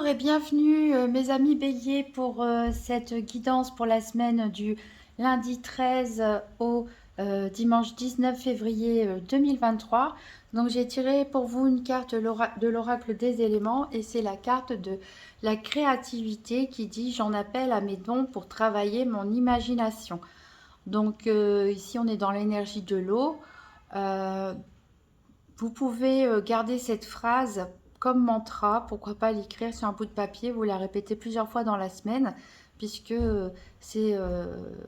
et bienvenue mes amis Bélier pour cette guidance pour la semaine du lundi 13 au dimanche 19 février 2023. Donc j'ai tiré pour vous une carte de l'oracle des éléments et c'est la carte de la créativité qui dit j'en appelle à mes dons pour travailler mon imagination. Donc ici on est dans l'énergie de l'eau. Euh, Vous pouvez garder cette phrase comme mantra, pourquoi pas l'écrire sur un bout de papier, vous la répétez plusieurs fois dans la semaine, puisque c'est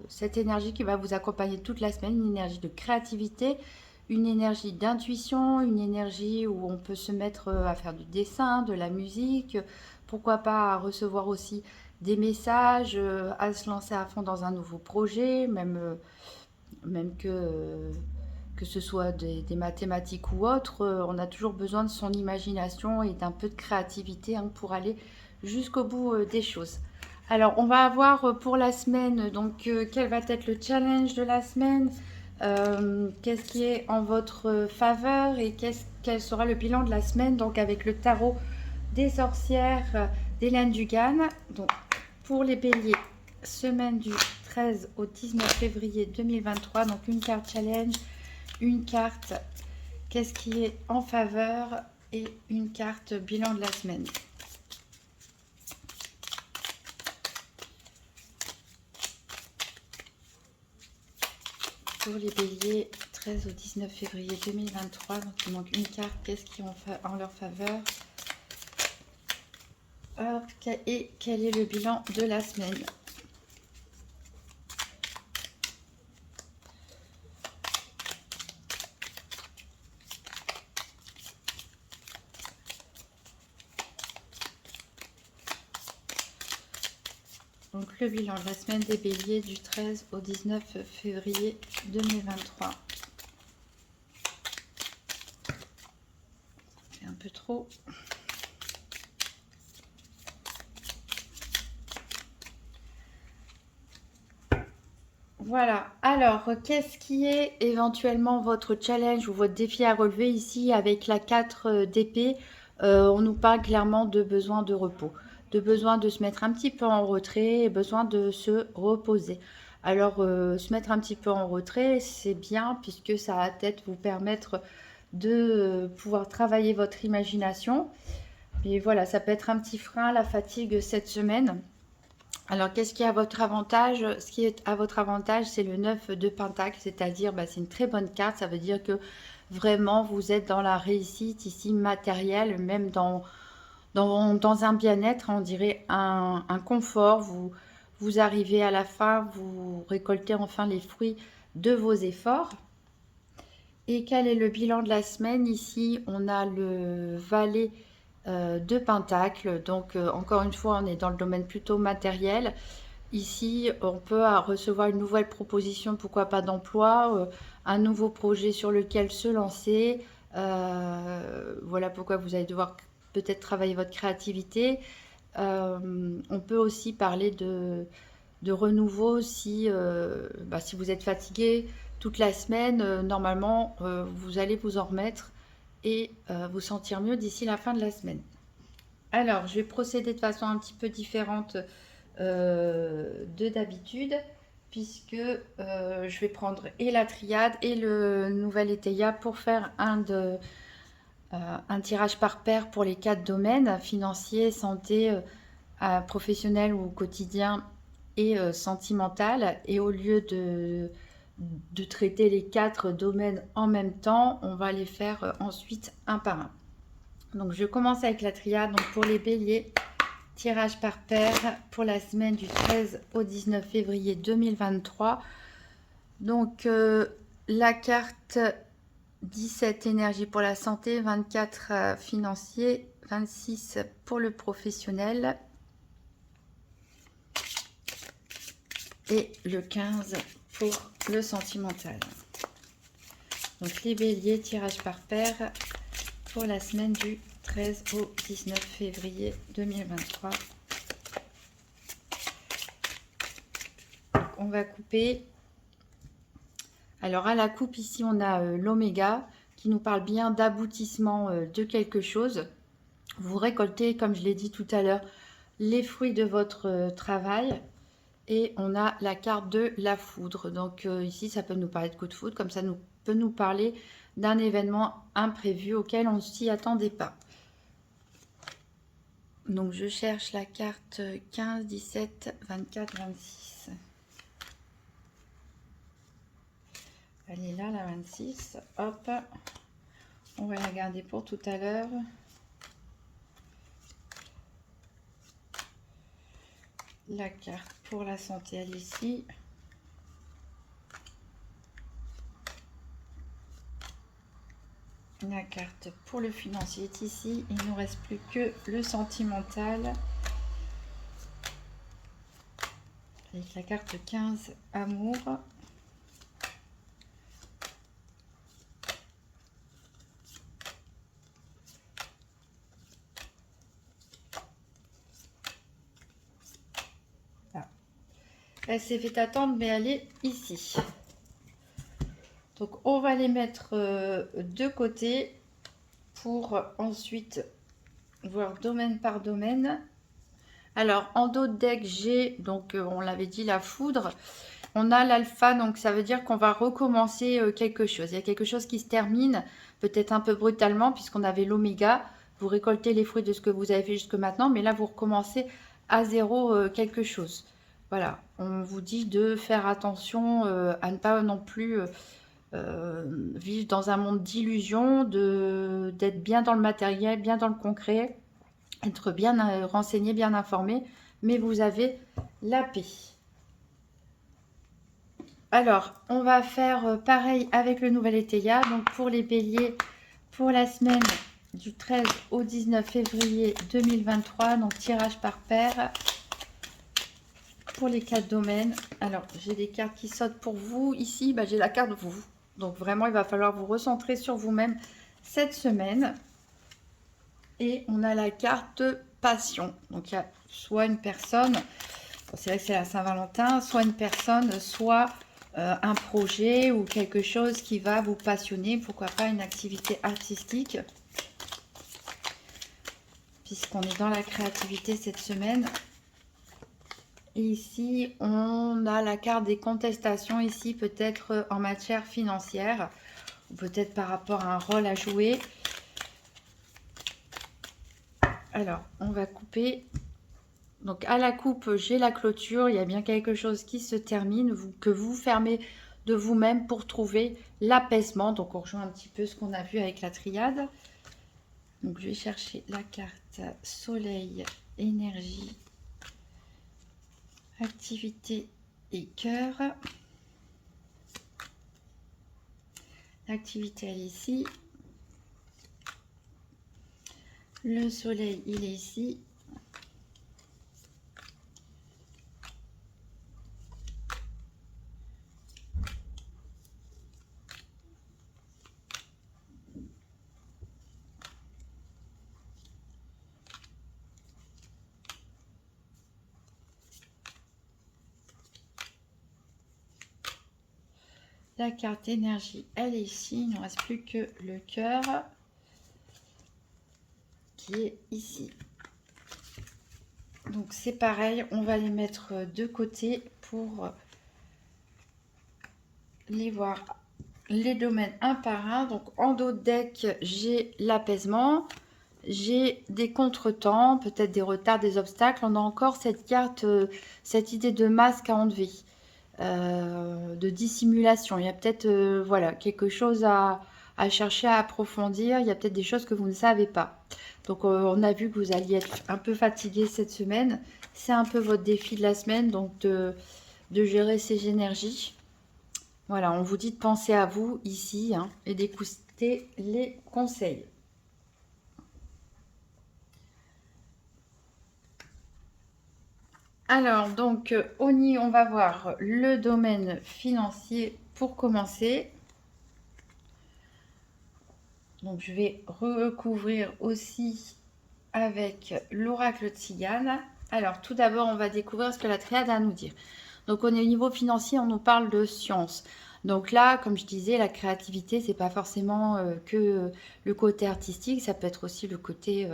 cette énergie qui va vous accompagner toute la semaine, une énergie de créativité, une énergie d'intuition, une énergie où on peut se mettre à faire du dessin, de la musique, pourquoi pas à recevoir aussi des messages, à se lancer à fond dans un nouveau projet, même que ce soit des mathématiques ou autre, on a toujours besoin de son imagination et d'un peu de créativité pour aller jusqu'au bout des choses. Alors, on va avoir pour la semaine, donc, quel va être le challenge de la semaine, qu'est-ce qui est en votre faveur et quel sera le bilan de la semaine, donc avec le tarot des sorcières d'Hélène Dugan. Donc, pour les béliers, semaine du 13 au 19 février 2023, donc une carte challenge, une carte qu'est-ce qui est en faveur et une carte bilan de la semaine. Pour les béliers, 13 au 19 février 2023, donc il manque une carte, qu'est-ce qui est en leur faveur et quel est le bilan de la semaine. Donc le bilan de la semaine des béliers du 13 au 19 février 2023. C'est un peu trop. Voilà, alors qu'est-ce qui est éventuellement votre challenge ou votre défi à relever ici avec la 4 d'épée? On nous parle clairement de besoin de repos, de besoin de se mettre un petit peu en retrait et besoin de se reposer. Alors se mettre un petit peu en retrait, c'est bien puisque ça va peut-être vous permettre de pouvoir travailler votre imagination. Mais voilà, ça peut être un petit frein, la fatigue cette semaine. Alors, qu'est-ce qui est à votre avantage? Ce qui est à votre avantage, c'est le 9 de Pentacle, c'est-à-dire, c'est une très bonne carte. Ça veut dire que vraiment, vous êtes dans la réussite ici matérielle, même dans un bien-être, on dirait un confort. Vous arrivez à la fin, vous récoltez enfin les fruits de vos efforts. Et quel est le bilan de la semaine? Ici, on a le valet de Pentacle. Donc, encore une fois, on est dans le domaine plutôt matériel. Ici, on peut recevoir une nouvelle proposition, pourquoi pas d'emploi, un nouveau projet sur lequel se lancer. Voilà pourquoi vous allez devoir peut-être travailler votre créativité. On peut aussi parler de renouveau si vous êtes fatigué toute la semaine. Normalement, vous allez vous en remettre et vous sentir mieux d'ici la fin de la semaine. Alors, je vais procéder de façon un petit peu différente de d'habitude, puisque je vais prendre et la triade et le nouvel étaya pour faire un tirage par paire pour les 4 domaines, financier, santé, professionnel ou quotidien et sentimental. Et au lieu de traiter les 4 domaines en même temps, on va les faire ensuite un par un. Donc je commence avec la triade. Donc pour les béliers, tirage par paire pour la semaine du 13 au 19 février 2023. Donc la carte 17 énergie pour la santé, 24 financier, 26 pour le professionnel et le 15 pour le sentimental. Donc les béliers, tirage par paire pour la semaine du 13 au 19 février 2023. On va couper. Alors à la coupe ici on a l'oméga qui nous parle bien d'aboutissement de quelque chose Vous récoltez, comme je l'ai dit tout à l'heure, les fruits de votre travail. Et on a la carte de la foudre. Donc ici, ça peut nous parler de coup de foudre, comme ça peut nous parler d'un événement imprévu auquel on ne s'y attendait pas. Donc je cherche la carte 15, 17, 24, 26. Elle est là, la 26. Hop. On va la garder pour tout à l'heure. La carte pour la santé, elle est ici. La carte pour le financier est ici. Il ne nous reste plus que le sentimental. Avec la carte 15, amour. Ah. Elle s'est fait attendre, mais elle est ici. Donc on va les mettre de côté pour ensuite voir domaine par domaine. Alors en dos de deck, j'ai, donc on l'avait dit, la foudre. On a l'alpha, donc ça veut dire qu'on va recommencer quelque chose. Il y a quelque chose qui se termine, peut-être un peu brutalement, puisqu'on avait l'oméga. Vous récoltez les fruits de ce que vous avez fait jusque maintenant, mais là vous recommencez à zéro quelque chose. Voilà, on vous dit de faire attention à ne pas non plus vivre dans un monde d'illusions, d'être bien dans le matériel, bien dans le concret, être bien renseigné, bien informé, mais vous avez la paix. Alors, on va faire pareil avec le nouvel Étéia. Donc, pour les béliers, pour la semaine du 13 au 19 février 2023, donc tirage par paire pour les 4 domaines. Alors, j'ai des cartes qui sautent pour vous. Ici, j'ai la carte vous. Donc, vraiment, il va falloir vous recentrer sur vous-même cette semaine. Et on a la carte passion. Donc, il y a soit une personne, c'est vrai que c'est la Saint-Valentin, soit une personne, soit un projet ou quelque chose qui va vous passionner. Pourquoi pas une activité artistique, puisqu'on est dans la créativité cette semaine. Et ici, on a la carte des contestations, ici peut-être en matière financière, ou peut-être par rapport à un rôle à jouer. Alors, on va couper. Donc, à la coupe, j'ai la clôture. Il y a bien quelque chose qui se termine, que vous fermez de vous-même pour trouver l'apaisement. Donc, on rejoint un petit peu ce qu'on a vu avec la triade. Donc, je vais chercher la carte soleil, énergie, activité et cœur. L'activité, elle est ici. Le soleil, il est ici. La carte énergie, elle est ici. Il ne reste plus que le cœur qui est ici. Donc c'est pareil, on va les mettre de côté pour les voir les domaines un par un. Donc en dos de deck, j'ai l'apaisement, j'ai des contretemps, peut-être des retards, des obstacles. On a encore cette carte, cette idée de masque à enlever. De dissimulation. Il y a peut-être voilà, quelque chose à chercher à approfondir. Il y a peut-être des choses que vous ne savez pas. Donc on a vu que vous alliez être un peu fatigué cette semaine. C'est un peu votre défi de la semaine, donc de gérer ces énergies. Voilà, on vous dit de penser à vous ici et d'écouter les conseils. Alors, donc, on va voir le domaine financier pour commencer. Donc, je vais recouvrir aussi avec l'oracle Tzigane. Alors, tout d'abord, on va découvrir ce que la triade a à nous dire. Donc, on est au niveau financier, on nous parle de science. Donc là, comme je disais, la créativité, c'est pas forcément que le côté artistique, ça peut être aussi le côté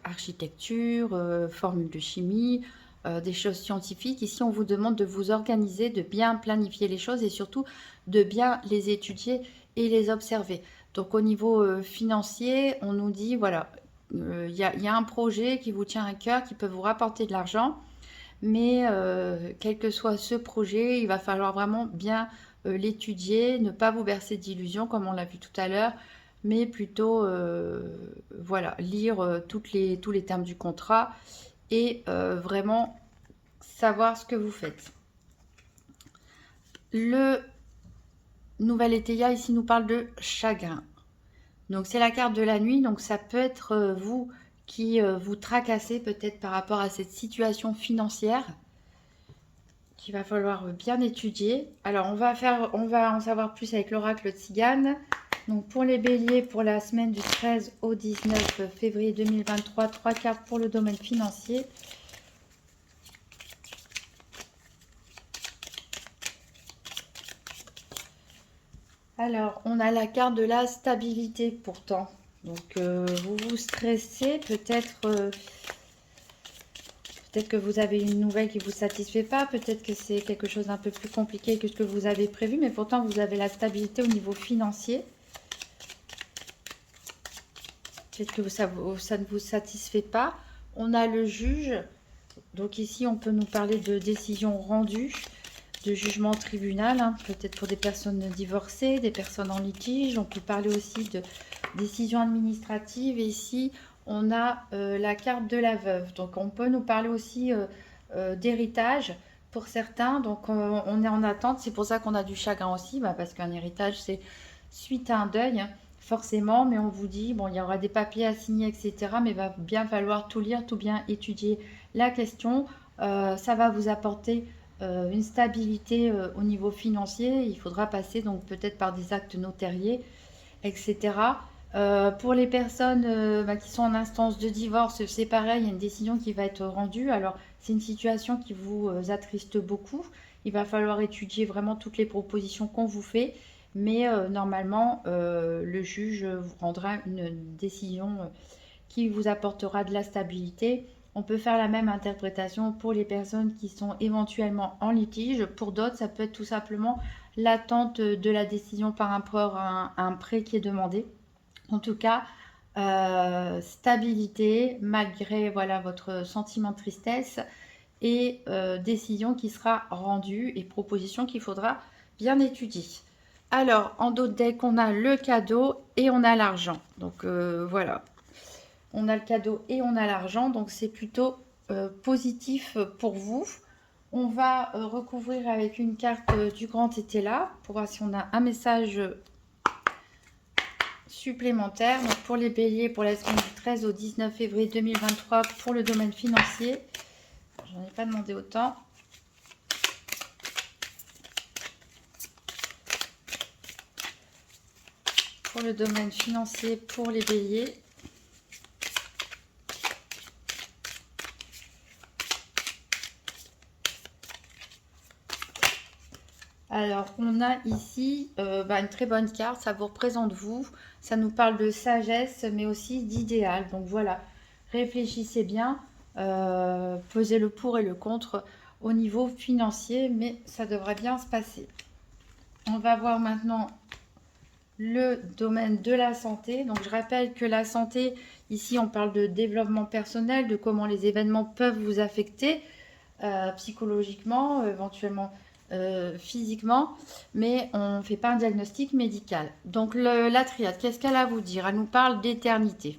architecture, formule de chimie, des choses scientifiques. Ici, on vous demande de vous organiser, de bien planifier les choses et surtout de bien les étudier et les observer. Donc au niveau financier, on nous dit, voilà, y a un projet qui vous tient à cœur, qui peut vous rapporter de l'argent, mais quel que soit ce projet, il va falloir vraiment bien l'étudier, ne pas vous bercer d'illusions comme on l'a vu tout à l'heure, mais plutôt voilà, lire tous les termes du contrat et vraiment savoir ce que vous faites. Le nouvel étéia ici nous parle de chagrin. Donc c'est la carte de la nuit, donc ça peut être vous qui vous tracassez peut-être par rapport à cette situation financière qu'il va falloir bien étudier. Alors on va en savoir plus avec l'oracle Tzigane. Donc pour les béliers, pour la semaine du 13 au 19 février 2023, 3 cartes pour le domaine financier. Alors, on a la carte de la stabilité pourtant. Donc, vous vous stressez, peut-être que vous avez une nouvelle qui ne vous satisfait pas, peut-être que c'est quelque chose d'un peu plus compliqué que ce que vous avez prévu, mais pourtant vous avez la stabilité au niveau financier. Peut-être que ça ne vous satisfait pas. On a le juge. Donc ici, on peut nous parler de décision rendue, de jugement au tribunal, hein, peut-être pour des personnes divorcées, des personnes en litige. On peut parler aussi de décision administrative. Et ici, on a la carte de la veuve. Donc on peut nous parler aussi d'héritage pour certains. Donc on est en attente. C'est pour ça qu'on a du chagrin aussi, parce qu'un héritage, c'est suite à un deuil, hein, forcément. Mais on vous dit, bon, il y aura des papiers à signer, etc. Mais il va bien falloir tout lire, tout bien étudier la question. Ça va vous apporter une stabilité au niveau financier. Il faudra passer donc peut-être par des actes notariés, etc. Pour les personnes qui sont en instance de divorce, c'est pareil, il y a une décision qui va être rendue. Alors, c'est une situation qui vous attriste beaucoup. Il va falloir étudier vraiment toutes les propositions qu'on vous fait. Mais normalement, le juge vous rendra une décision qui vous apportera de la stabilité. On peut faire la même interprétation pour les personnes qui sont éventuellement en litige. Pour d'autres, ça peut être tout simplement l'attente de la décision par rapport à un prêt qui est demandé. En tout cas, stabilité malgré voilà, votre sentiment de tristesse et décision qui sera rendue et proposition qu'il faudra bien étudier. Alors, en d'autres decks, on a le cadeau et on a l'argent. Donc voilà, on a le cadeau et on a l'argent, donc c'est plutôt positif pour vous. On va recouvrir avec une carte du grand Tétéla pour voir si on a un message supplémentaire. Donc pour les béliers, pour la semaine du 13 au 19 février 2023 pour le domaine financier. J'en ai pas demandé autant. Pour le domaine financier, pour les béliers. Alors, on a ici une très bonne carte, ça vous représente vous, ça nous parle de sagesse, mais aussi d'idéal. Donc voilà, réfléchissez bien, pesez le pour et le contre au niveau financier, mais ça devrait bien se passer. On va voir maintenant le domaine de la santé. Donc je rappelle que la santé, ici on parle de développement personnel, de comment les événements peuvent vous affecter psychologiquement, éventuellement physiquement, mais on ne fait pas un diagnostic médical. Donc la triade, qu'est-ce qu'elle a à vous dire? Elle nous parle d'éternité.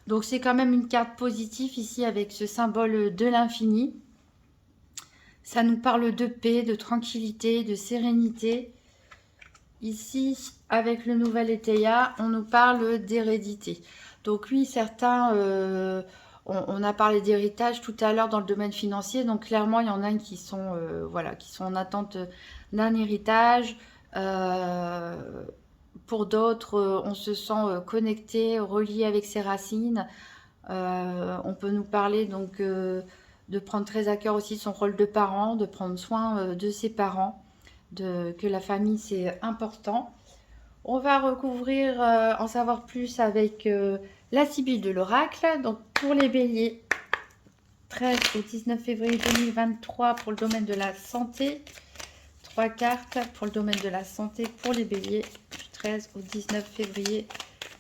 Donc c'est quand même une carte positive ici avec ce symbole de l'infini. Ça nous parle de paix, de tranquillité, de sérénité. Ici, avec le nouvel Étéia, on nous parle d'hérédité. Donc oui, certains, on a parlé d'héritage tout à l'heure dans le domaine financier. Donc clairement, il y en a qui sont, voilà, qui sont en attente d'un héritage. Pour d'autres, on se sent connecté, relié avec ses racines. On peut nous parler donc de prendre très à cœur aussi son rôle de parent, de prendre soin de ses parents. que la famille c'est important. On va recouvrir, en savoir plus avec la Sibylle de l'oracle. Donc pour les béliers, 13 au 19 février 2023 pour le domaine de la santé. 3 cartes pour le domaine de la santé pour les béliers du 13 au 19 février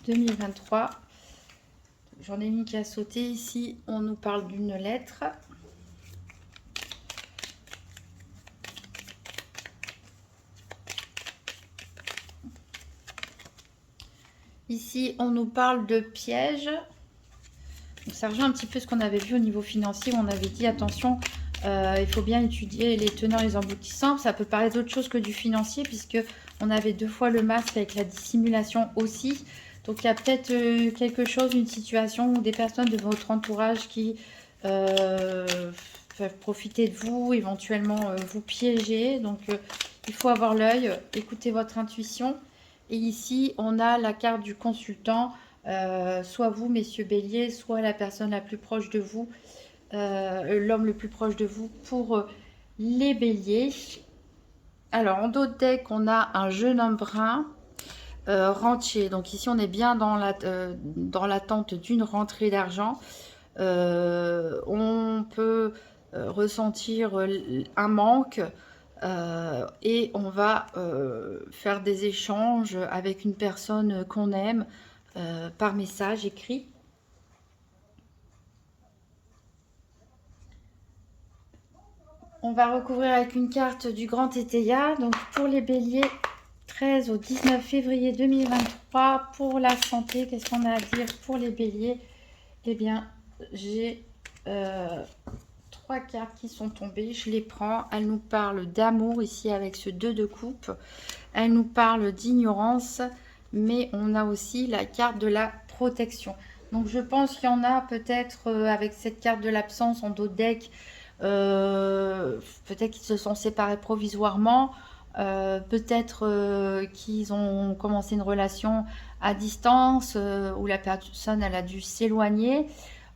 2023. J'en ai une qui a sauté ici. On nous parle d'une lettre. Ici, on nous parle de pièges. Donc, ça rejoint un petit peu ce qu'on avait vu au niveau financier, où on avait dit attention, il faut bien étudier les teneurs et les aboutissants. Ça peut parler d'autre chose que du financier, puisque on avait 2 fois le masque avec la dissimulation aussi. Donc, il y a peut-être quelque chose, une situation où des personnes de votre entourage qui peuvent profiter de vous, éventuellement vous piéger. Donc, il faut avoir l'œil, écouter votre intuition. Et ici, on a la carte du consultant, soit vous, messieurs béliers, soit la personne la plus proche de vous, l'homme le plus proche de vous pour les béliers. Alors, en dos de deck, on a un jeune homme brun, rentier. Donc ici, on est bien dans l'attente d'une rentrée d'argent. On peut ressentir un manque. Et on va faire des échanges avec une personne qu'on aime par message écrit. On va recouvrir avec une carte du Grand Tétéia. Donc pour les béliers, 13 au 19 février 2023. Pour la santé, qu'est-ce qu'on a à dire pour les béliers? Eh bien, j'ai 3 cartes qui sont tombées, je les prends. Elles nous parlent d'amour ici avec ce 2 de coupe. Elles nous parlent d'ignorance, mais on a aussi la carte de la protection. Donc je pense qu'il y en a peut-être avec cette carte de l'absence en dos de deck, peut-être qu'ils se sont séparés provisoirement, peut-être qu'ils ont commencé une relation à distance, où la personne elle a dû s'éloigner,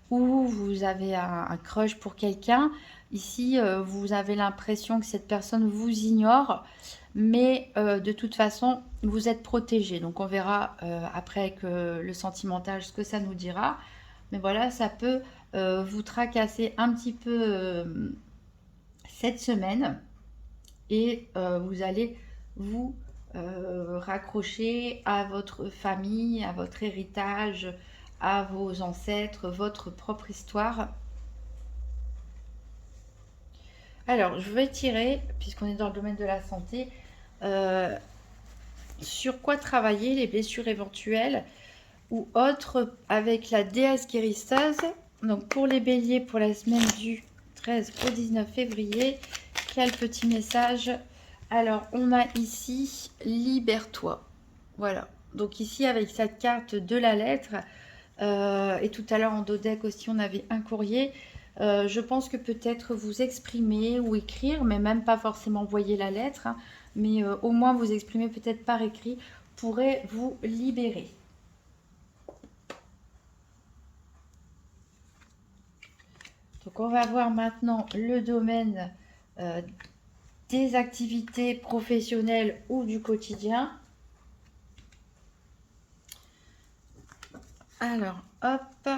ou vous avez un crush pour quelqu'un. Ici, vous avez l'impression que cette personne vous ignore, mais de toute façon, vous êtes protégé. Donc, on verra après que le sentimental, ce que ça nous dira. Mais voilà, ça peut vous tracasser un petit peu cette semaine. Et vous allez vous raccrocher à votre famille, à votre héritage, à vos ancêtres, votre propre histoire. Alors, je vais tirer, puisqu'on est dans le domaine de la santé, sur quoi travailler les blessures éventuelles ou autres avec la déesse guérisseuse. Donc, pour les béliers, pour la semaine du 13 au 19 février, quel petit message? Alors, on a ici « Libère-toi ». Voilà. Donc ici, avec cette carte de la lettre, et tout à l'heure en dos deck aussi, on avait un courrier. Je pense que peut-être vous exprimer ou écrire, mais même pas forcément envoyer la lettre, hein, mais au moins vous exprimer peut-être par écrit, pourrait vous libérer. Donc on va voir maintenant le domaine des activités professionnelles ou du quotidien. Alors, hop,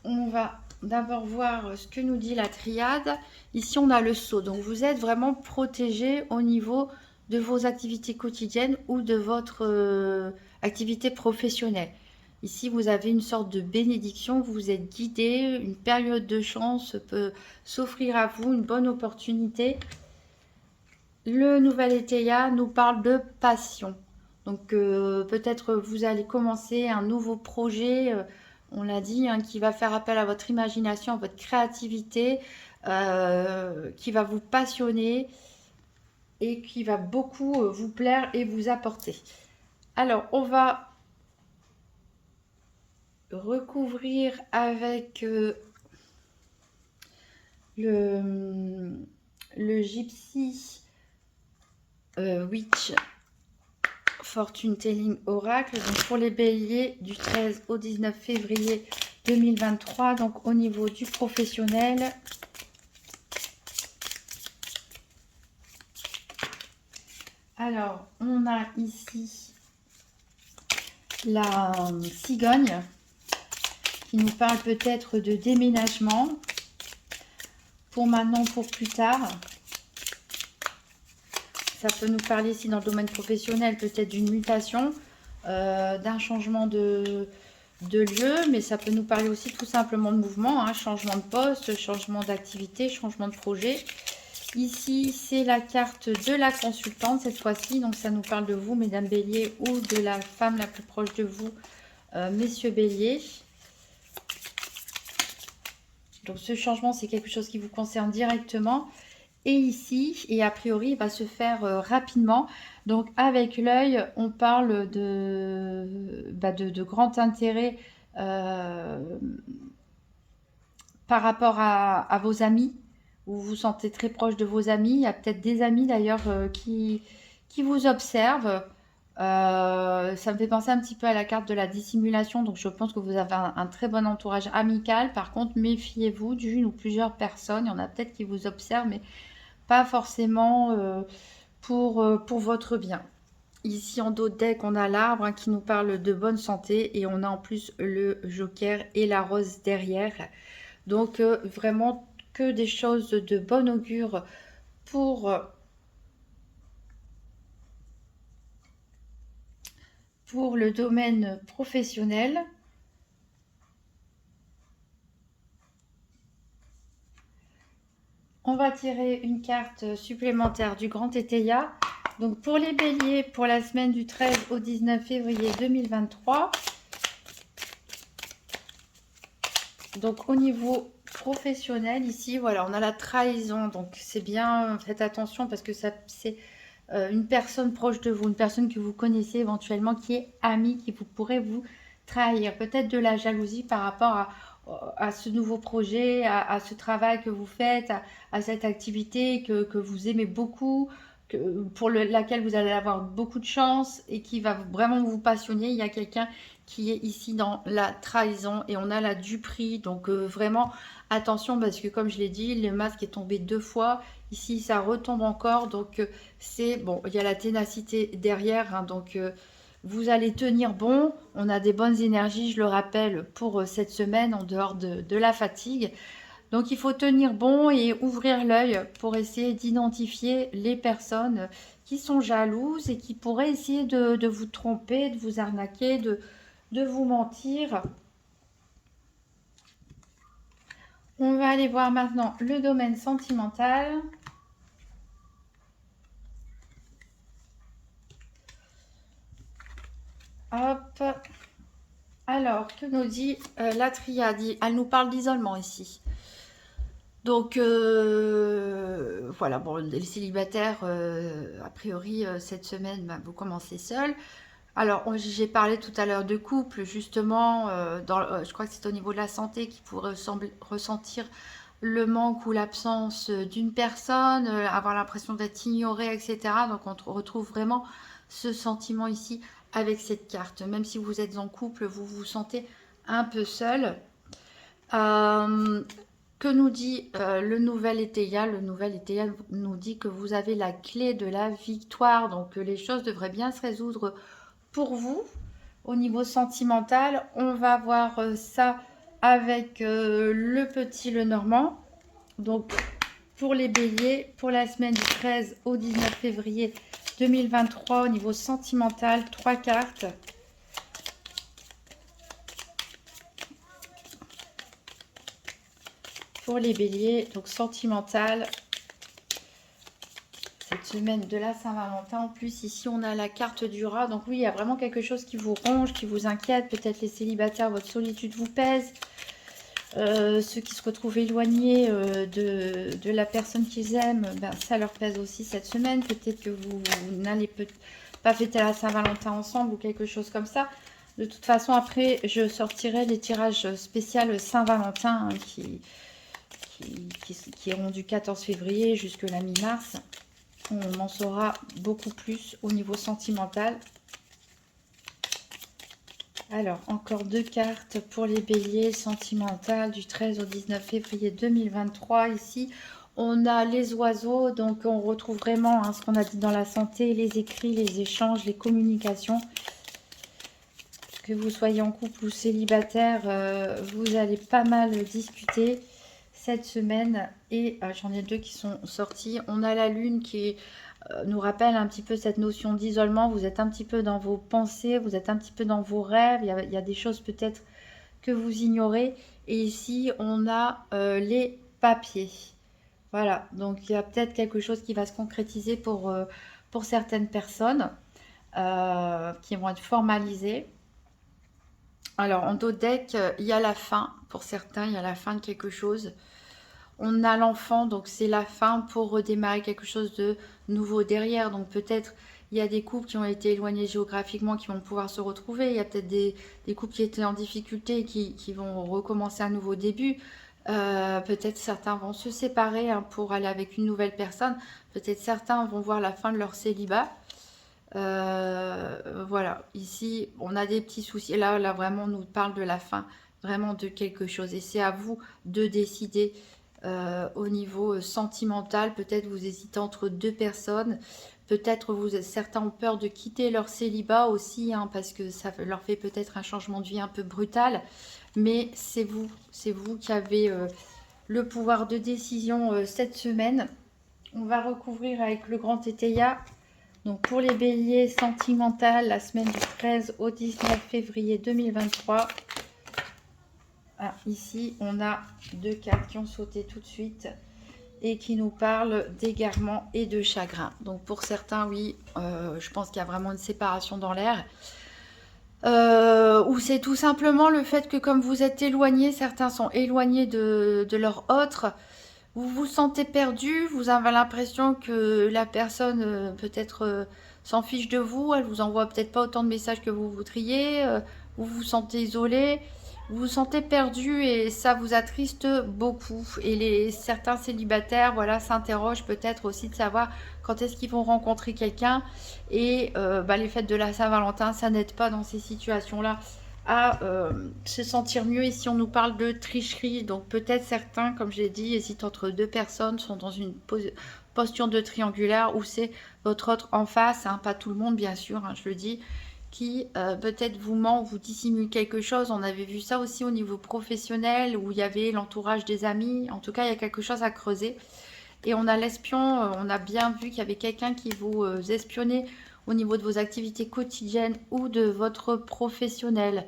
on va d'abord voir ce que nous dit la triade. Ici, on a le sceau. Donc, vous êtes vraiment protégé au niveau de vos activités quotidiennes ou de votre activité professionnelle. Ici, vous avez une sorte de bénédiction, vous êtes guidé, une période de chance peut s'offrir à vous, une bonne opportunité. Le nouvel Étéia nous parle de passion. Donc peut-être vous allez commencer un nouveau projet, on l'a dit, hein, qui va faire appel à votre imagination, à votre créativité, qui va vous passionner et qui va beaucoup vous plaire et vous apporter. Alors, on va recouvrir avec le Gypsy Witch Fortune Telling Oracle. Donc pour les béliers du 13 au 19 février 2023, donc au niveau du professionnel. Alors, on a ici la cigogne qui nous parle peut-être de déménagement pour maintenant, pour plus tard. Ça peut nous parler ici dans le domaine professionnel, peut-être d'une mutation, d'un changement de lieu, mais ça peut nous parler aussi tout simplement de mouvement, hein, changement de poste, changement d'activité, changement de projet. Ici, c'est la carte de la consultante cette fois-ci, donc ça nous parle de vous, mesdames Bélier, ou de la femme la plus proche de vous, messieurs Bélier. Donc ce changement, c'est quelque chose qui vous concerne directement. Et ici, et a priori, il va se faire rapidement. Donc avec l'œil, on parle de grand intérêt par rapport à vos amis. Vous vous sentez très proche de vos amis. Il y a peut-être des amis d'ailleurs qui vous observent. Ça me fait penser un petit peu à la carte de la dissimulation. Donc je pense que vous avez un très bon entourage amical. Par contre, méfiez-vous d'une ou plusieurs personnes. Il y en a peut-être qui vous observent, mais pas forcément pour votre bien. Ici en dos de deck, on a l'arbre hein, qui nous parle de bonne santé et on a en plus le joker et la rose derrière. Donc vraiment que des choses de bon augure pour le domaine professionnel. On va tirer une carte supplémentaire du Grand Étéia. Donc pour les béliers, pour la semaine du 13 au 19 février 2023. Donc au niveau professionnel, ici, voilà, on a la trahison. Donc c'est bien, faites attention parce que c'est une personne proche de vous, une personne que vous connaissez éventuellement, qui est amie, qui vous pourrait vous trahir. Peut-être de la jalousie par rapport à ce nouveau projet, à ce travail que vous faites, à cette activité que vous aimez beaucoup, pour laquelle vous allez avoir beaucoup de chance et qui va vraiment vous passionner. Il y a quelqu'un qui est ici dans la trahison et on a la duperie. Donc vraiment attention parce que comme je l'ai dit, le masque est tombé 2 fois. Ici, ça retombe encore. Donc c'est bon, il y a la ténacité derrière. Hein, donc vous allez tenir bon. On a des bonnes énergies, je le rappelle, pour cette semaine en dehors de la fatigue. Donc il faut tenir bon et ouvrir l'œil pour essayer d'identifier les personnes qui sont jalouses et qui pourraient essayer de vous tromper, de vous arnaquer, de vous mentir. On va aller voir maintenant le domaine sentimental. Hop. Alors, que nous dit la triade? Elle nous parle d'isolement ici. Donc, voilà, bon, les célibataires, a priori, cette semaine, bah, vous commencez seul. Alors, j'ai parlé tout à l'heure de couple, justement, je crois que c'est au niveau de la santé qui pourrait ressentir le manque ou l'absence d'une personne, avoir l'impression d'être ignoré, etc. Donc, on retrouve vraiment ce sentiment ici avec cette carte. Même si vous êtes en couple, vous vous sentez un peu seul. Que nous dit le nouvel Étéia? Le nouvel Étéia nous dit que vous avez la clé de la victoire. Donc, les choses devraient bien se résoudre pour vous. Au niveau sentimental, on va voir ça avec le petit Lenormand. Donc, pour les béliers, pour la semaine du 13 au 19 février 2023, au niveau sentimental, 3 cartes. Pour les béliers, donc sentimental, cette semaine de la Saint-Valentin. En plus, ici, on a la carte du rat. Donc oui, il y a vraiment quelque chose qui vous ronge, qui vous inquiète. Peut-être les célibataires, votre solitude vous pèse. Ceux qui se retrouvent éloignés de la personne qu'ils aiment, ben, ça leur pèse aussi cette semaine. Peut-être que vous n'allez pas fêter la Saint-Valentin ensemble ou quelque chose comme ça. De toute façon, après, je sortirai les tirages spéciaux Saint-Valentin hein, qui iront du 14 février jusque la mi-mars. On en saura beaucoup plus au niveau sentimental. Alors, encore 2 cartes pour les béliers sentimentales du 13 au 19 février 2023. Ici, On a les oiseaux, donc on retrouve vraiment hein, ce qu'on a dit dans la santé, les écrits, les échanges, les communications. Que vous soyez en couple ou célibataire, vous allez pas mal discuter cette semaine. Et j'en ai deux qui sont sortis. On a la lune qui nous rappelle un petit peu cette notion d'isolement. Vous êtes un petit peu dans vos pensées, vous êtes un petit peu dans vos rêves. Il y a des choses peut-être que vous ignorez. Et ici, on a les papiers. Voilà, donc il y a peut-être quelque chose qui va se concrétiser pour certaines personnes qui vont être formalisées. Alors, en dos deck, il y a la fin. Pour certains, il y a la fin de quelque chose. On a l'enfant, donc c'est la fin pour redémarrer quelque chose de nouveau derrière. Donc peut-être il y a des couples qui ont été éloignés géographiquement qui vont pouvoir se retrouver. Il y a peut-être des couples qui étaient en difficulté qui vont recommencer un nouveau début. Peut-être certains vont se séparer hein, pour aller avec une nouvelle personne. Peut-être certains vont voir la fin de leur célibat. Voilà, ici on a des petits soucis. Là vraiment on nous parle de la fin, vraiment de quelque chose. Et c'est à vous de décider au niveau sentimental. Peut-être vous hésitez entre deux personnes. Peut-être certains ont peur de quitter leur célibat aussi, hein, parce que ça leur fait peut-être un changement de vie un peu brutal. Mais c'est vous qui avez le pouvoir de décision cette semaine. On va recouvrir avec le grand Tétéia. Donc pour les béliers sentimentales, la semaine du 13 au 19 février 2023. Ah, ici, on a deux cartes qui ont sauté tout de suite et qui nous parlent d'égarement et de chagrin. Donc pour certains, oui, je pense qu'il y a vraiment une séparation dans l'air. Ou c'est tout simplement le fait que comme vous êtes éloignés, certains sont éloignés de leur autre, vous vous sentez perdu, vous avez l'impression que la personne peut-être s'en fiche de vous, elle vous envoie peut-être pas autant de messages que vous voudriez, vous vous sentez isolé, vous vous sentez perdu et ça vous attriste beaucoup. Et certains célibataires, voilà, s'interrogent peut-être aussi de savoir quand est-ce qu'ils vont rencontrer quelqu'un. Et les fêtes de la Saint-Valentin, ça n'aide pas dans ces situations-là à se sentir mieux. Ici, on nous parle de tricherie. Donc peut-être certains, comme je l'ai dit, hésitent entre deux personnes, sont dans une posture de triangulaire où c'est votre autre en face, hein, pas tout le monde bien sûr, hein, je le dis, qui peut-être vous ment, vous dissimule quelque chose. On avait vu ça aussi au niveau professionnel où il y avait l'entourage des amis. En tout cas, il y a quelque chose à creuser. Et on a l'espion, on a bien vu qu'il y avait quelqu'un qui vous espionnait au niveau de vos activités quotidiennes ou de votre professionnel.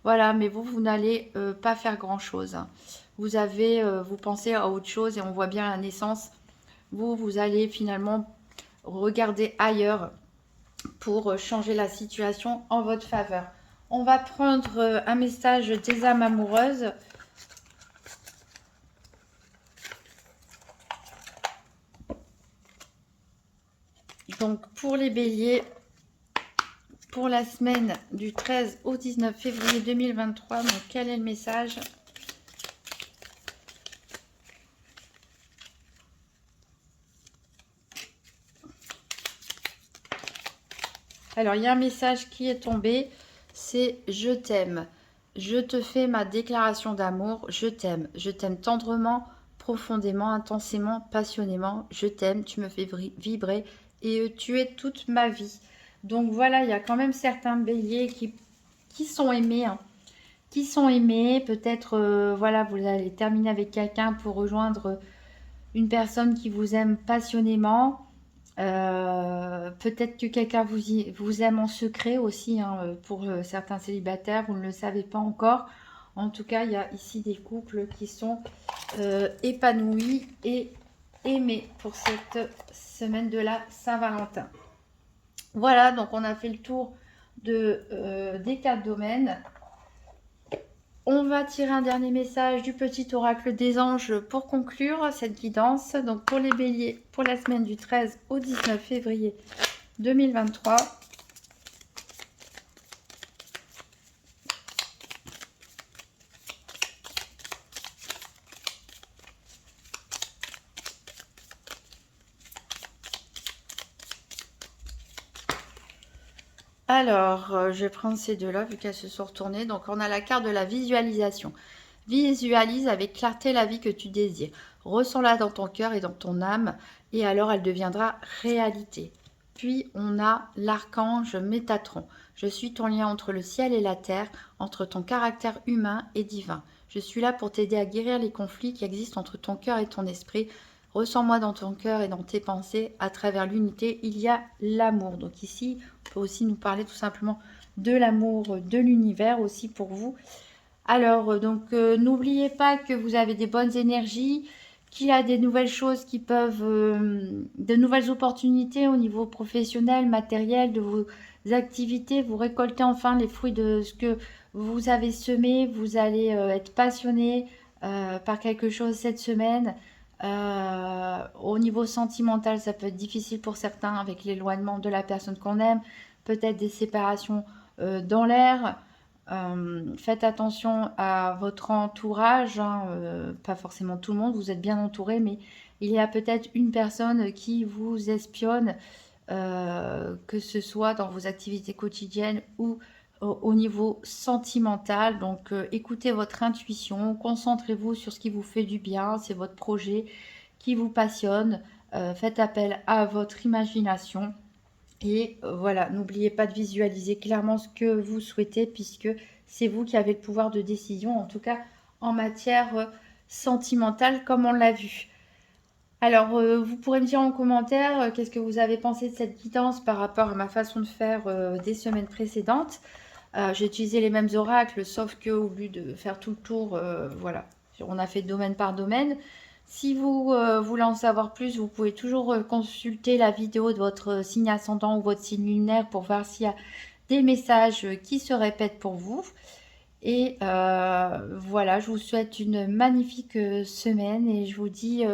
Voilà, mais vous n'allez pas faire grand-chose. Vous pensez à autre chose et on voit bien la naissance. Vous allez finalement regarder ailleurs pour changer la situation en votre faveur. On va prendre un message des âmes amoureuses. Donc pour les béliers, pour la semaine du 13 au 19 février 2023, donc quel est le message ? Alors, il y a un message qui est tombé, c'est « Je t'aime, je te fais ma déclaration d'amour, je t'aime tendrement, profondément, intensément, passionnément, je t'aime, tu me fais vibrer et tu es toute ma vie. » Donc voilà, il y a quand même certains béliers qui sont aimés, hein, qui sont aimés. Peut-être, voilà, vous allez terminer avec quelqu'un pour rejoindre une personne qui vous aime passionnément. Peut-être que quelqu'un vous aime en secret aussi, hein, pour certains célibataires, vous ne le savez pas encore. En tout cas, il y a ici des couples qui sont épanouis et aimés pour cette semaine de la Saint-Valentin. Voilà, donc on a fait le tour des 4 domaines. On va tirer un dernier message du petit oracle des anges pour conclure cette guidance. Donc pour les béliers, pour la semaine du 13 au 19 février 2023. Alors, je vais prendre ces deux-là vu qu'elles se sont retournées. Donc on a la carte de la visualisation. Visualise avec clarté la vie que tu désires. ressens-la dans ton cœur et dans ton âme, et alors elle deviendra réalité. Puis on a l'archange Métatron. Je suis ton lien entre le ciel et la terre, entre ton caractère humain et divin. Je suis là pour t'aider à guérir les conflits qui existent entre ton cœur et ton esprit. Ressens-moi dans ton cœur et dans tes pensées. À travers l'unité, il y a l'amour. Donc ici, on peut aussi nous parler tout simplement de l'amour de l'univers aussi pour vous. Alors, n'oubliez pas que vous avez des bonnes énergies, qu'il y a des nouvelles choses qui peuvent, de nouvelles opportunités au niveau professionnel, matériel, de vos activités. Vous récoltez enfin les fruits de ce que vous avez semé. Vous allez être passionné par quelque chose cette semaine. Au niveau sentimental, ça peut être difficile pour certains avec l'éloignement de la personne qu'on aime, peut-être des séparations dans l'air. Faites attention à votre entourage, hein, pas forcément tout le monde, vous êtes bien entouré, mais il y a peut-être une personne qui vous espionne, que ce soit dans vos activités quotidiennes ou au niveau sentimental. Donc écoutez votre intuition, concentrez-vous sur ce qui vous fait du bien, c'est votre projet qui vous passionne, faites appel à votre imagination. Et voilà, n'oubliez pas de visualiser clairement ce que vous souhaitez, puisque c'est vous qui avez le pouvoir de décision, en tout cas en matière sentimentale, comme on l'a vu. Alors, vous pourrez me dire en commentaire qu'est-ce que vous avez pensé de cette guidance par rapport à ma façon de faire des semaines précédentes. J'ai utilisé les mêmes oracles, sauf qu'au lieu de faire tout le tour, voilà, on a fait domaine par domaine. Si vous voulez en savoir plus, vous pouvez toujours consulter la vidéo de votre signe ascendant ou votre signe lunaire pour voir s'il y a des messages qui se répètent pour vous. Et voilà, je vous souhaite une magnifique semaine et je vous dis